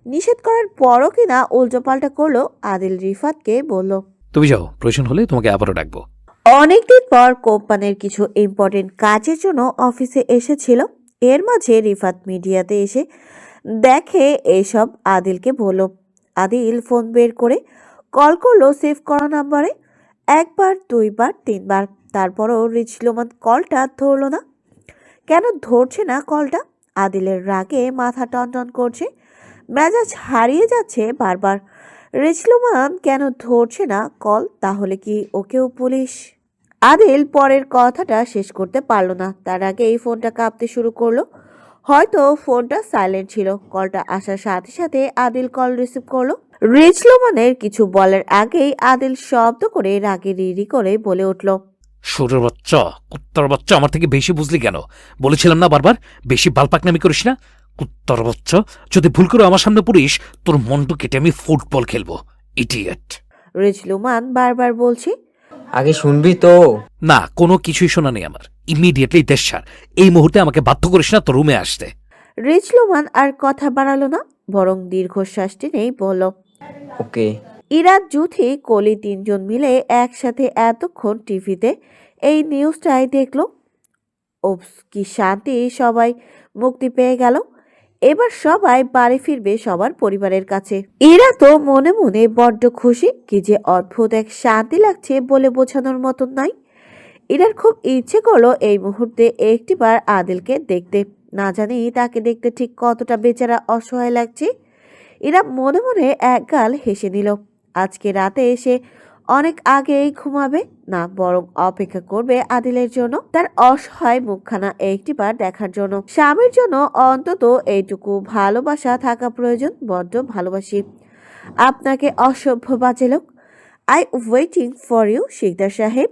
নিষেধ করার পরও কিনা উল্টোপাল্টা করলো। আদিল রিফাতকে বলল, তুমি যাও, প্রয়োজন হলে তোমাকে আবারও ডাকবো। অনেকদিন পর কোম্পানির কিছু ইম্পর্টেন্ট কাজের জন্য অফিসে এসেছিল। এর মাঝে রিফাত মিডিয়াতে এসে দেখে এসব। আদিলকে বলল। আদিল ফোন বের করে কল করলো সেভ করা নাম্বারে। একবার, দুইবার, তিনবার, তারপরও রিজলুমান কলটা ধরলো না। কেন ধরছে না কলটা? আদিলের রাগে মাথা টনটন করছে, মেজাজ হারিয়ে যাচ্ছে বারবার। রিজলুমান কেন ধরছে না কল? তাহলে কি ওকেও পুলিশ? আদিল পরের কথাটা শেষ করতে পারলো না, তার আগেই ফোনটা কাঁপতে শুরু করলো। হয়তো ফোনটা সাইলেন্ট ছিল। কলটা আসার সাথে সাথে আদিল কল রিসিভ করলো। রিজলুমানের কিছু বলার আগেই আদিল শব্দ করে রাগে রিরি করে বলে উঠল, সুরের বাচ্চা, কুত্তার বাচ্চা, আমার থেকে বেশি বুঝলি কেন? বলেছিলাম না বারবার, বেশি বালপাকনামি করিস না। কুত্তার বাচ্চা, যদি ভুল করে আমার সামনে পড়িস, তোর মন্টু কেটে আমি ফুটবল খেলবো, ইডিয়েট। রিজলুমান বারবার বলছে, আগে শুনবি তো। না, কোনো কিছুই শোনা নেই আমার। ইমিডিয়েটলি দেশ ছাড়। এই মুহূর্তে আমাকে বাধ্য করিস না তোর রুমে আসতে। রিজলুমান আর কথা বাড়ালো না, বরং দীর্ঘশ্বাস টেনেই বলল, ওকে। ইরাত, জুথি, কলি তিনজন মিলে একসাথে এতক্ষণ টিভিতে এই নিউজটাই দেখলো। ওপস, কি শান্তি, সবাই মুক্তি পেয়ে গেল। এবার সবাই বাড়ি ফিরবে সবার পরিবারের কাছে। এরা তো মনে মনে বড্ড খুশি। কি যে অদ্ভুত এক শান্তি লাগছে বলে বোঝানোর মতন নয়। ইরার খুব ইচ্ছে করলো এই মুহূর্তে একটিবার আদিলকে দেখতে। না জানি তাকে দেখতে ঠিক কতটা বেচারা অসহায় লাগছে। ইরা মনে মনে একগাল হেসে নিল। আজকে রাতে এসে অনেক আগেই ঘুমাবে না, বরং অপেক্ষা করবে আদিলের জন্য, তার অসহায় মুখখানা একটিবার দেখার জন্য। স্বামীর জন্য অন্তত এইটুকু ভালোবাসা থাকা প্রয়োজন। বড্ড ভালোবাসি আপনাকে, অসভ্য বাজে লোক। I waiting for you Sikdar সাহেব।